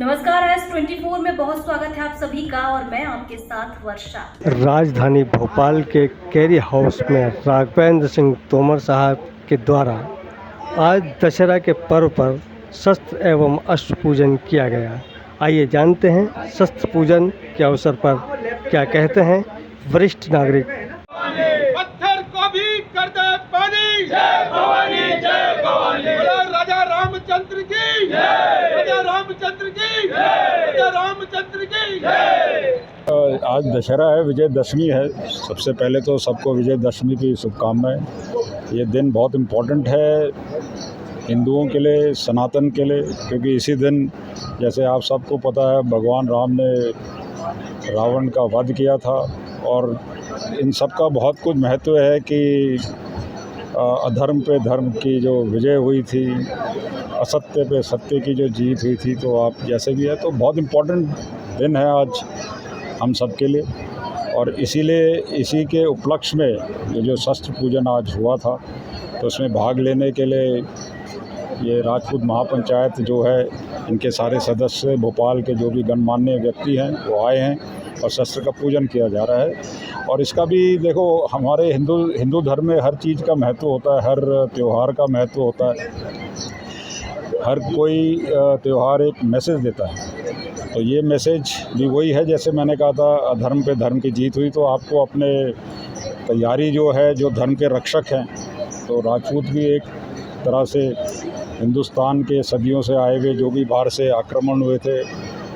नमस्कार, S24 में बहुत स्वागत है आप सभी का और मैं आपके साथ वर्षा। राजधानी भोपाल के कैरी हाउस में राघवेंद्र सिंह तोमर साहब के द्वारा आज दशहरा के पर्व पर शस्त्र एवं अश्व पूजन किया गया। आइए जानते हैं शस्त्र पूजन के अवसर पर क्या कहते हैं वरिष्ठ नागरिक। पत्थर को भी कर दे पानी, जय भवानी जय भवानी। राजा रामचंद्र की जय, राजा रामचंद्र की जय, राजा रामचंद्र की जय। आज दशहरा है, विजयदशमी है। सबसे पहले तो सबको विजयदशमी की शुभकामनाएं। ये दिन बहुत इम्पोर्टेंट है हिंदुओं के लिए, सनातन के लिए, क्योंकि इसी दिन जैसे आप सबको पता है भगवान राम ने रावण का वध किया था और इन सब का बहुत कुछ महत्व है कि अधर्म पे धर्म की जो विजय हुई थी, असत्य पे सत्य की जो जीत हुई थी। तो आप जैसे भी है तो बहुत इम्पोर्टेंट दिन है आज हम सब के लिए, और इसीलिए इसी के उपलक्ष्य में ये जो शस्त्र पूजन आज हुआ था तो उसमें भाग लेने के लिए ये राजपूत महापंचायत जो है, इनके सारे सदस्य, भोपाल के जो भी गणमान्य व्यक्ति हैं वो आए हैं और शस्त्र का पूजन किया जा रहा है। और इसका भी देखो, हमारे हिंदू धर्म में हर चीज़ का महत्व होता है, हर त्यौहार का महत्व होता है। हर कोई त्यौहार एक मैसेज देता है, तो ये मैसेज भी वही है। जैसे मैंने कहा था अधर्म पे धर्म की जीत हुई, तो आपको अपने तैयारी जो है, जो धर्म के रक्षक हैं, तो राजपूत भी एक तरह से हिंदुस्तान के सदियों से आए हुए जो भी बाहर से आक्रमण हुए थे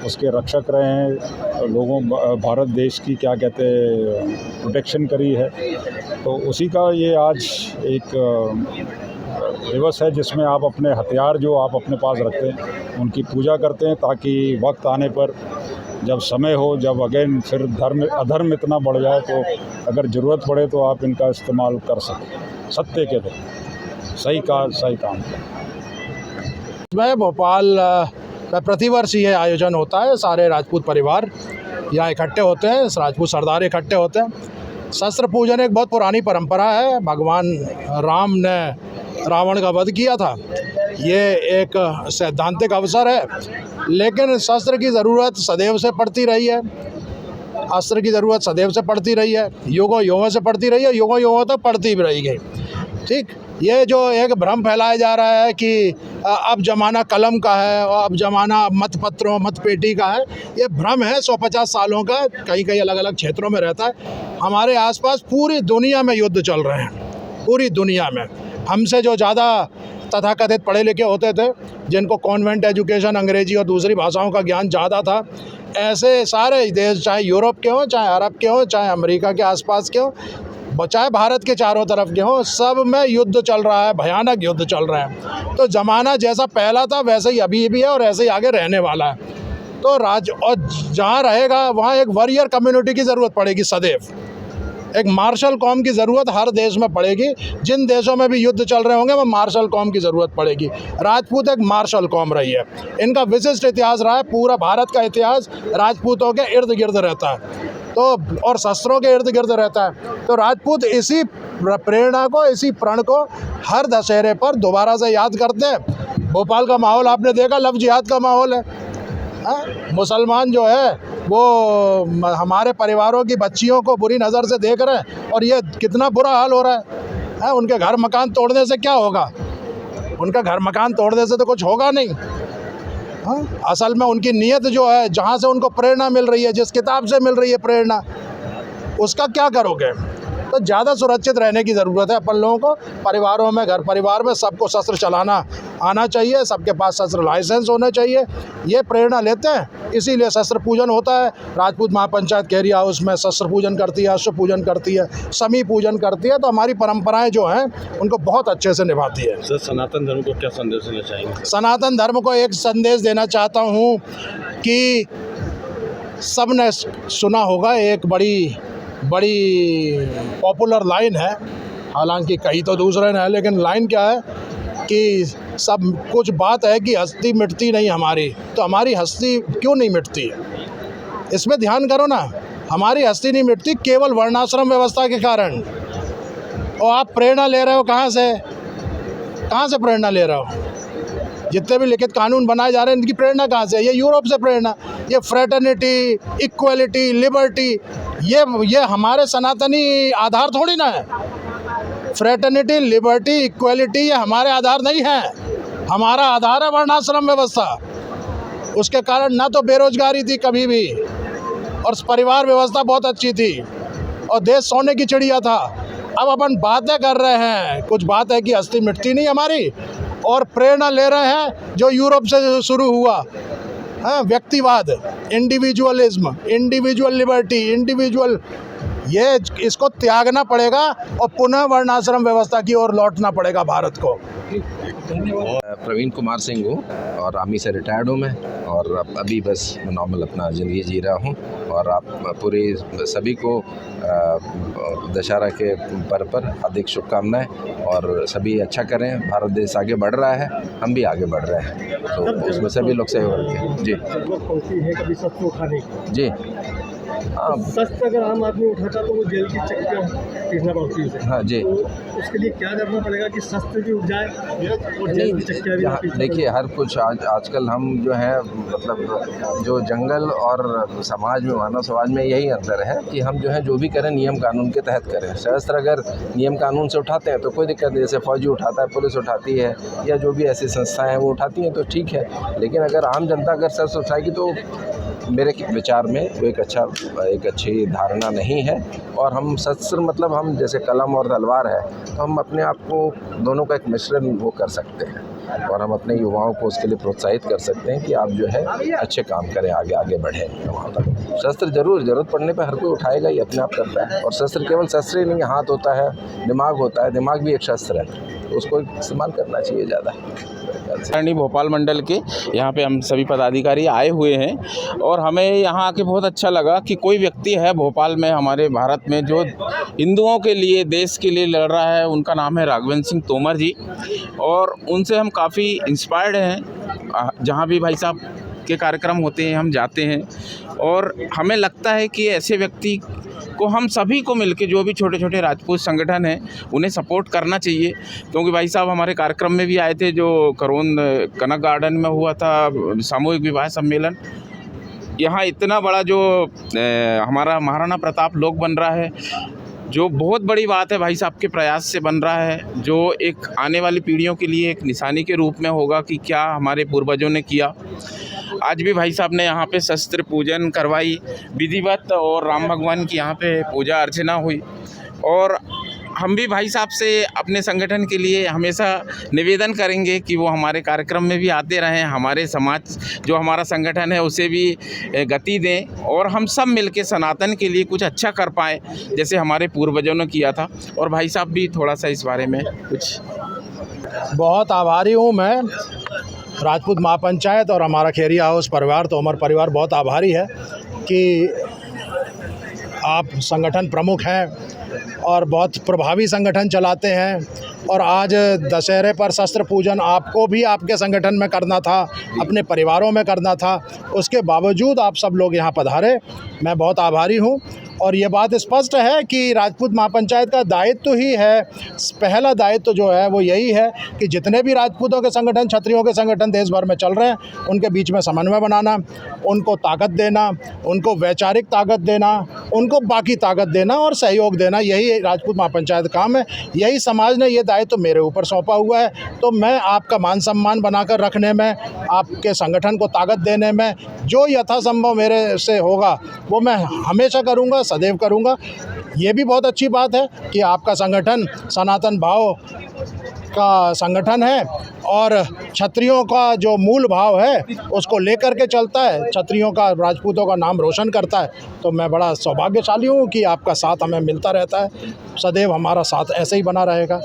उसके रक्षक रहे हैं, लोगों भारत देश की क्या कहते हैं प्रोटेक्शन करी है। तो उसी का ये आज एक दिवस है जिसमें आप अपने हथियार जो आप अपने पास रखते हैं उनकी पूजा करते हैं, ताकि वक्त आने पर जब समय हो, जब अगेन फिर अधर्म इतना बढ़ जाए तो अगर ज़रूरत पड़े तो आप इनका इस्तेमाल कर सकें सत्य के लिए, सही काम। मैं भोपाल में प्रतिवर्ष ये आयोजन होता है। सारे राजपूत परिवार यहाँ इकट्ठे होते हैं, राजपूत सरदार इकट्ठे होते हैं। शस्त्र पूजन एक बहुत पुरानी परंपरा है। भगवान राम ने रावण का वध किया था। ये एक सैद्धांतिक अवसर है, लेकिन शस्त्र की ज़रूरत सदैव से पड़ती रही है। अस्त्र की ज़रूरत सदैव से पड़ती रही है, युगों से पड़ती रही है, युगों तक पड़ती भी रहेगी। ठीक, ये जो एक भ्रम फैलाया जा रहा है कि अब ज़माना कलम का है और अब ज़माना मत पत्रों मत पेटी का है, ये भ्रम है 150 सालों का। कहीं कहीं अलग अलग क्षेत्रों में रहता है। हमारे आसपास पूरी दुनिया में युद्ध चल रहे हैं, पूरी दुनिया में। हमसे जो ज़्यादा तथाकथित पढ़े लिखे होते थे, जिनको कॉन्वेंट एजुकेशन, अंग्रेजी और दूसरी भाषाओं का ज्ञान ज़्यादा था, ऐसे सारे देश, चाहे यूरोप के हों, चाहे अरब के हों, चाहे अमेरिका के आसपास के हों, चाहे भारत के चारों तरफ के हों, सब में युद्ध चल रहा है, भयानक युद्ध चल रहा है। तो ज़माना जैसा पहला था वैसे ही अभी भी है और ऐसे ही आगे रहने वाला है। तो और जहाँ रहेगा वहाँ एक वॉरियर कम्युनिटी की ज़रूरत पड़ेगी सदैव। एक मार्शल कौम की ज़रूरत हर देश में पड़ेगी। जिन देशों में भी युद्ध चल रहे होंगे वहाँ मार्शल कौम की ज़रूरत पड़ेगी। राजपूत एक मार्शल कौम रही है। इनका विशिष्ट इतिहास रहा है। पूरा भारत का इतिहास राजपूतों के इर्द गिर्द रहता है, तो और शस्त्रों के इर्द गिर्द रहता है। तो राजपूत इसी प्रेरणा को, इसी प्रण को हर दशहरे पर दोबारा से याद करते हैं। भोपाल का माहौल आपने देखा, लव जिहाद का माहौल है। मुसलमान जो है वो हमारे परिवारों की बच्चियों को बुरी नज़र से देख रहे हैं, और ये कितना बुरा हाल हो रहा है। उनके घर मकान तोड़ने से क्या होगा? उनका घर मकान तोड़ने से तो कुछ होगा नहीं। असल में उनकी नीयत जो है, जहाँ से उनको प्रेरणा मिल रही है, जिस किताब से मिल रही है प्रेरणा, उसका क्या करोगे? तो ज़्यादा सुरक्षित रहने की ज़रूरत है अपन लोगों को। परिवारों में, घर परिवार में सबको शस्त्र चलाना आना चाहिए, सबके पास शस्त्र लाइसेंस होने चाहिए। ये प्रेरणा लेते हैं, इसीलिए शस्त्र पूजन होता है। राजपूत महापंचायत कैरी हाउस में शस्त्र पूजन करती है, अश्व पूजन करती है, समी पूजन करती है। तो हमारी परंपराएं जो हैं उनको बहुत अच्छे से निभाती है। सर, सनातन धर्म को क्या संदेश देना चाहेंगे? सनातन धर्म को एक संदेश देना चाहता हूँ कि सब ने सुना होगा, एक बड़ी पॉपुलर लाइन है, हालांकि कई तो दूसरे ने है, लेकिन लाइन क्या है कि सब कुछ बात है कि हस्ती मिटती नहीं हमारी। तो हमारी हस्ती क्यों नहीं मिटती? इसमें ध्यान करो ना। हमारी हस्ती नहीं मिटती केवल वर्णाश्रम व्यवस्था के कारण। और आप प्रेरणा ले रहे हो कहाँ से? प्रेरणा ले रहे हो? जितने भी लिखित कानून बनाए जा रहे हैं, इनकी प्रेरणा कहाँ से है? ये यूरोप से प्रेरणा। ये फ्रेटर्निटी, इक्वलिटी, लिबर्टी, ये हमारे सनातनी आधार थोड़ी ना है। फ्रेटर्निटी, लिबर्टी, इक्वलिटी ये हमारे आधार नहीं है। हमारा आधार है वर्णाश्रम व्यवस्था। उसके कारण ना तो बेरोजगारी थी कभी भी, और परिवार व्यवस्था बहुत अच्छी थी, और देश सोने की चिड़िया था। अब अपन बातें कर रहे हैं, कुछ बात है कि हस्ती मिटती नहीं हमारी, और प्रेरणा ले रहे हैं जो यूरोप से शुरू हुआ, हाँ, व्यक्तिवाद, इंडिविजुअलिज्म, इंडिविजुअल लिबर्टी, इंडिविजुअल, ये इसको त्यागना पड़ेगा और पुनः वर्णाश्रम व्यवस्था की ओर लौटना पड़ेगा भारत को। प्रवीण कुमार सिंह हूँ और आर्मी से रिटायर्ड हूँ मैं, और अभी बस नॉर्मल अपना ज़िंदगी जी रहा हूँ। और आप पूरे सभी को दशहरा के पर्व पर हार्दिक शुभकामनाएं, और सभी अच्छा करें। भारत देश आगे बढ़ रहा है, हम भी आगे बढ़ रहे हैं, तो उसमें सभी लोग सहयोग करें। जी जी हाँ, शस्त्र अगर आम आदमी उठाता तो वो जेल की चक्कर पीसना पड़ती है उसे। हाँ जी, तो उसके लिए क्या करना पड़ेगा कि शस्त्र भी उठ जाए और जेल की चक्कर भी ना पीसना पड़े? देखिए, हर कुछ आजकल हम जो है, मतलब जो जंगल और समाज में, मानव समाज में यही अंतर है कि हम जो है जो भी करें नियम कानून के तहत करें। शस्त्र अगर नियम कानून से उठाते हैं तो कोई दिक्कत नहीं, जैसे फौजी उठाता है, पुलिस उठाती है, या जो भी ऐसी संस्थाएं हैं वो उठाती हैं, तो ठीक है। लेकिन अगर आम जनता अगर शस्त्र उठाएगी तो मेरे विचार में वो एक अच्छी धारणा नहीं है। और हम शस्त्र मतलब हम जैसे कलम और तलवार है, तो हम अपने आप को दोनों का एक मिश्रण वो कर सकते हैं, और हम अपने युवाओं को उसके लिए प्रोत्साहित कर सकते हैं कि आप जो है अच्छे काम करें, आगे आगे बढ़ें वहाँ तक। शस्त्र ज़रूरत पड़ने पर हर कोई उठाएगा ही, अपने आप करता है। और शस्त्र केवल शस्त्र ही नहीं, हाथ होता है, दिमाग होता है, दिमाग भी एक शस्त्र है, तो उसको इस्तेमाल करना चाहिए ज़्यादा। भोपाल मंडल के यहाँ पे हम सभी पदाधिकारी आए हुए हैं, और हमें यहाँ आके बहुत अच्छा लगा कि कोई व्यक्ति है भोपाल में, हमारे भारत में, जो हिंदुओं के लिए, देश के लिए लड़ रहा है। उनका नाम है राघवेंद्र सिंह तोमर जी, और उनसे हम काफ़ी इंस्पायर्ड हैं। जहाँ भी भाई साहब के कार्यक्रम होते हैं हम जाते हैं, और हमें लगता है कि ऐसे व्यक्ति को हम सभी को मिलके, जो भी छोटे छोटे राजपूत संगठन हैं, उन्हें सपोर्ट करना चाहिए। क्योंकि भाई साहब हमारे कार्यक्रम में भी आए थे, जो कनक गार्डन में हुआ था सामूहिक विवाह सम्मेलन। यहाँ इतना बड़ा जो हमारा महाराणा प्रताप लोक बन रहा है, जो बहुत बड़ी बात है, भाई साहब के प्रयास से बन रहा है, जो एक आने वाली पीढ़ियों के लिए एक निशानी के रूप में होगा कि क्या हमारे पूर्वजों ने किया। आज भी भाई साहब ने यहाँ पे शस्त्र पूजन करवाई विधिवत, और राम भगवान की यहाँ पे पूजा अर्चना हुई। और हम भी भाई साहब से अपने संगठन के लिए हमेशा निवेदन करेंगे कि वो हमारे कार्यक्रम में भी आते रहें, हमारे समाज जो हमारा संगठन है उसे भी गति दें, और हम सब मिलके सनातन के लिए कुछ अच्छा कर पाएँ, जैसे हमारे पूर्वजों ने किया था। और भाई साहब भी थोड़ा सा इस बारे में कुछ। बहुत आभारी हूँ मैं, राजपूत महापंचायत और हमारा खेरिया हाउस परिवार, तोमर परिवार बहुत आभारी है कि आप संगठन प्रमुख हैं और बहुत प्रभावी संगठन चलाते हैं। और आज दशहरे पर शस्त्र पूजन आपको भी आपके संगठन में करना था, अपने परिवारों में करना था, उसके बावजूद आप सब लोग यहाँ पधारे, मैं बहुत आभारी हूँ। और ये बात स्पष्ट है कि राजपूत महापंचायत का दायित्व ही है, पहला दायित्व जो है वो यही है कि जितने भी राजपूतों के संगठन, क्षत्रियों के संगठन देश भर में चल रहे हैं, उनके बीच में समन्वय बनाना, उनको ताकत देना, उनको वैचारिक ताकत देना, उनको बाकी ताकत देना और सहयोग देना, यही राजपूत महापंचायत काम है। यही समाज ने ये दायित्व मेरे ऊपर सौंपा हुआ है, तो मैं आपका मान सम्मान बनाकर रखने में, आपके संगठन को ताकत देने में जो यथासंभव मेरे से होगा वो मैं हमेशा करूँगा, सदैव करूँगा। ये भी बहुत अच्छी बात है कि आपका संगठन सनातन भाव का संगठन है और क्षत्रियों का जो मूल भाव है उसको लेकर के चलता है, क्षत्रियों का, राजपूतों का नाम रोशन करता है। तो मैं बड़ा सौभाग्यशाली हूँ कि आपका साथ हमें मिलता रहता है, सदैव हमारा साथ ऐसे ही बना रहेगा।